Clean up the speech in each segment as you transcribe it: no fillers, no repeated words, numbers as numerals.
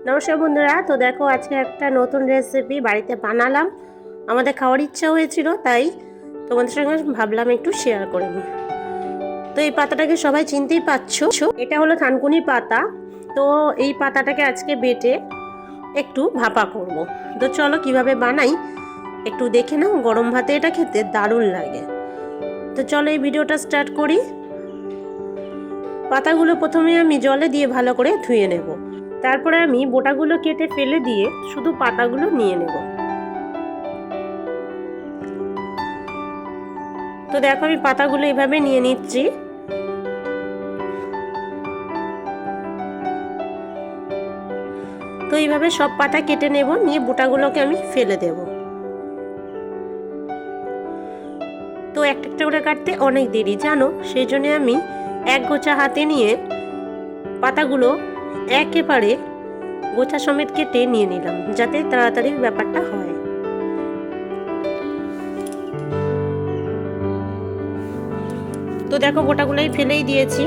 নমস্কার বন্ধুরা, তো দেখো আজকে একটা নতুন রেসিপি বাড়িতে বানালাম। আমাদের খাওয়ার ইচ্ছা হয়েছিল, তাই তোমাদের সঙ্গে ভাবলাম একটু শেয়ার করে নিই। তো এই পাতাটাকে সবাই চিনতেই পারছো, এটা হলো থানকুনি পাতা। তো এই পাতাটাকে আজকে বেটে একটু ভাপা করব। তো চলো কিভাবে বানাই একটু দেখে নাও। গরম ভাতে এটা খেতে দারুণ লাগে। তো চলো এই ভিডিওটা স্টার্ট করি। পাতাগুলো প্রথমে আমি জলে দিয়ে ভালো করে ধুয়ে নেব। তারপরে আমি বোটাগুলো কেটে ফেলে দিয়ে শুধু পাতাগুলো নিয়ে নেব। তো দেখো আমি পাতাগুলো এভাবে নিয়ে নিচ্ছি। তো এইভাবে সব পাতা কেটে নেব, নিয়ে বোটাগুলোকে আমি ফেলে দেব। তো একটা একটা করে কাটতে অনেক দেরি জানো, সেই জন্য আমি এক গোছা হাতে নিয়ে পাতাগুলো একেবারে গোছা সমেত কেটে নিয়ে নিলাম, যাতে তাড়াতাড়ি ব্যাপারটা হয়। তো দেখো গোটাগুলোই ফেলেই দিয়েছি।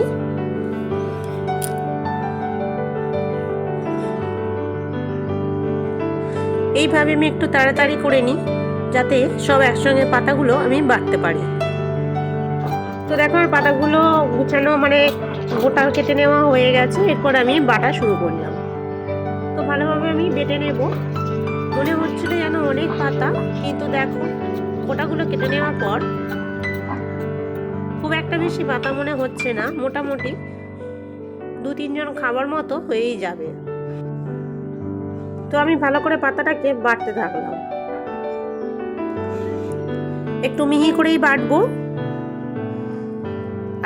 এইভাবে আমি একটু তাড়াতাড়ি করে নিই, যাতে সব একসঙ্গে পাতাগুলো আমি বাটতে পারি। তো দেখো আমার পাতাগুলো গুছানো গোটা কেটে নেওয়া হয়ে গেছে। এরপর আমি বাটা শুরু করলাম। তো ভালোভাবে আমি বেটে নেব। মনে হচ্ছিল যেন অনেক পাতা, কিন্তু দেখো গোটাগুলো কেটে নেওয়ার পর খুব একটা বেশি পাতা মনে হচ্ছে না। মোটামুটি 2-3 জন খাবার মতো হয়েই যাবে। তো আমি ভালো করে পাতাটাকে বাটতে থাকলাম, একটু মিহি করেই বাটবো।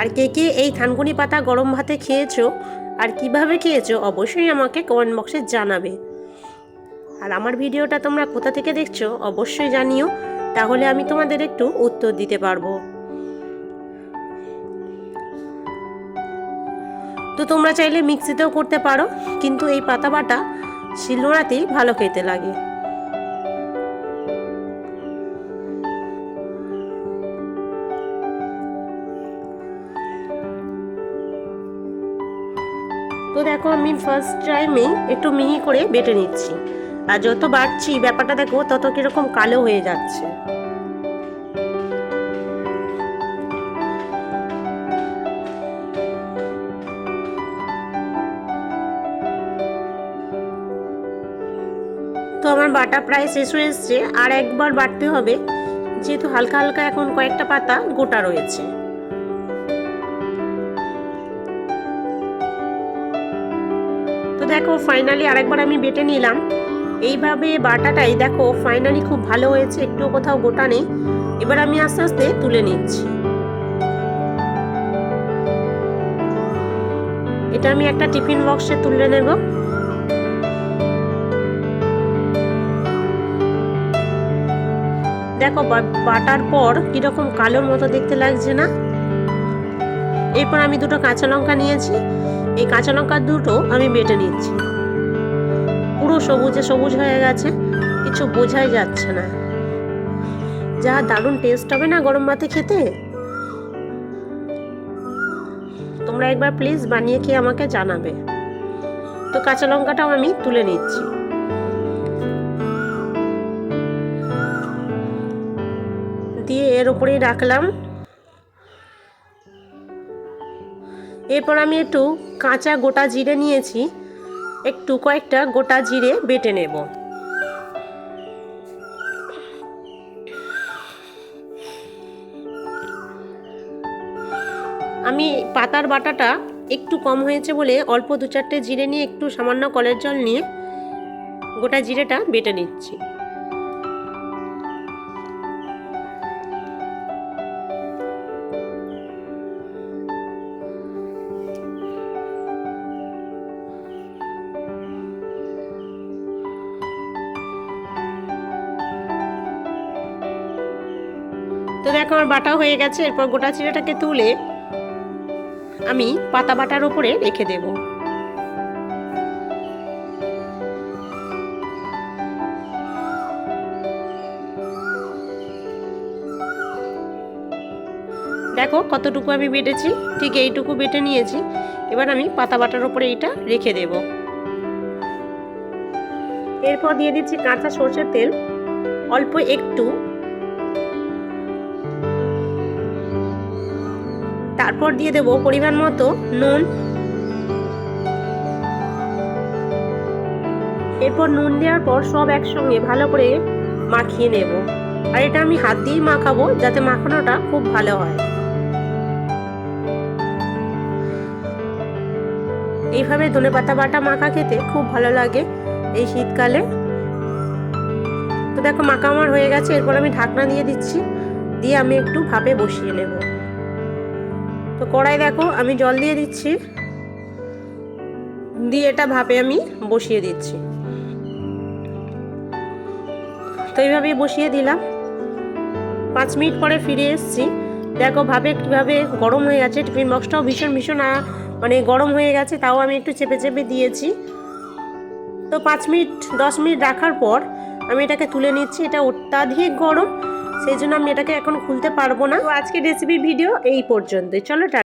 আর কে কে এই থানকুনি পাতা গরম ভাতে খেয়েছো আর কিভাবে খেয়েছো অবশ্যই আমাকে কমেন্ট বক্সে জানাবে। আর আমার ভিডিওটা তোমরা কোথা থেকে দেখছো অবশ্যই জানিও, তাহলে আমি তোমাদের একটু উত্তর দিতে পারবো। তো তোমরা চাইলে মিক্সিতেও করতে পারো, কিন্তু এই পাতা বাটা শিলনোড়াতেই ভালো খেতে লাগে। তো দেখো আমি ফার্স্ট টাইমেই একটু মিহি করে বেটে নিচ্ছি। আর যত বাটছি ব্যাপারটা দেখো তত কিরকম কালো হয়ে যাচ্ছে। তো আমার বাটা প্রায় শেষ হয়ে এসছে, আর একবার বাটতে হবে, যেহেতু হালকা হালকা এখন কয়েকটা পাতা গোটা রয়েছে। তো দেখো ফাইনালি আরেকবার আমি বেটে নিলাম। এইভাবে বাটাটাই দেখো ফাইনালি খুব ভালো হয়েছে, একটুও কোথাও গোটা নেই। এবার আমি আস্তে আস্তে তুলে নিচ্ছি। এটা আমি একটা টিফিন বক্সে তুলে নেব। দেখো বাটার পর কিরকম কালোর মতো দেখতে লাগছে না। এরপর আমি দুটো কাঁচা লঙ্কা নিয়েছি। এই কাঁচা লঙ্কা দুটো আমি বেটে নিচ্ছি। পুরো সবুজে সবুজ হয়ে গেছে, কিছু বোঝাই যাচ্ছে না। যা দারুণ টেস্ট হবে না গরম ভাতে খেতে। তোমরা একবার প্লিজ বানিয়ে খেয়ে আমাকে জানাবে। তো কাঁচা লঙ্কাটাও আমি তুলে নিচ্ছি। দিয়ে এর উপরেই রাখলাম। এরপর আমি একটু কাঁচা গোটা জিরে নিয়েছি, একটু কয়েকটা গোটা জিরে বেটে নেব। আমি পাতার বাটাটা একটু কম হয়েছে বলে অল্প 2-4টে জিরে নিয়ে একটু সামান্য কলের জল নিয়ে গোটা জিরেটা বেটে নিচ্ছি। তো দেখো আমার বাটা হয়ে গেছে। এরপর গোটা জিরেটাকে তুলে আমি পাতা বাটার উপরে রেখে দেব। দেখো কতটুকু আমি বেটেছি, ঠিক এইটুকু বেটে নিয়েছি। এবার আমি পাতা বাটার উপরে এটা রেখে দেব। এরপর দিয়ে দিচ্ছি কাঁচা সর্ষের তেল অল্প একটু, তারপর দিয়ে দেব পরিমাণ মতো নুন। এরপর নুন দেওয়ার পর সব একসঙ্গে ভালো করে মাখিয়ে নেব। আর এটা আমি হাত দিয়েই মাখাবো যাতে মাখানোটা খুব ভালো হয়। এইভাবে ধনেপাতা বাটা মাখা খেতে খুব ভালো লাগে এই শীতকালে। তো দেখো মাখা আমার হয়ে গেছে। এরপর আমি ঢাকনা দিয়ে দিচ্ছি, দিয়ে আমি একটু ভাপে বসিয়ে নেব। তো কড়াই দেখো আমি জল দিয়ে দিচ্ছি, দিয়ে এটা ভাপে আমি বসিয়ে দিচ্ছি। তো এইভাবেই বসিয়ে দিলাম। 5 মিনিট পরে ফিরে এসেছি। দেখো ভাপে কীভাবে গরম হয়ে গেছে। টিফিন বক্সটাও ভীষণ ভীষণ মানে গরম হয়ে গেছে, তাও আমি একটু চেপে চেপে দিয়েছি। তো 5 মিনিট 10 মিনিট রাখার পর আমি এটাকে তুলে নিচ্ছি। এটা অত্যাধিক গরম, সেই জন্য আমি এটাকে এখন খুলতে পারবো না। তো আজকের রেসিপি ভিডিও এই পর্যন্তই। চলো।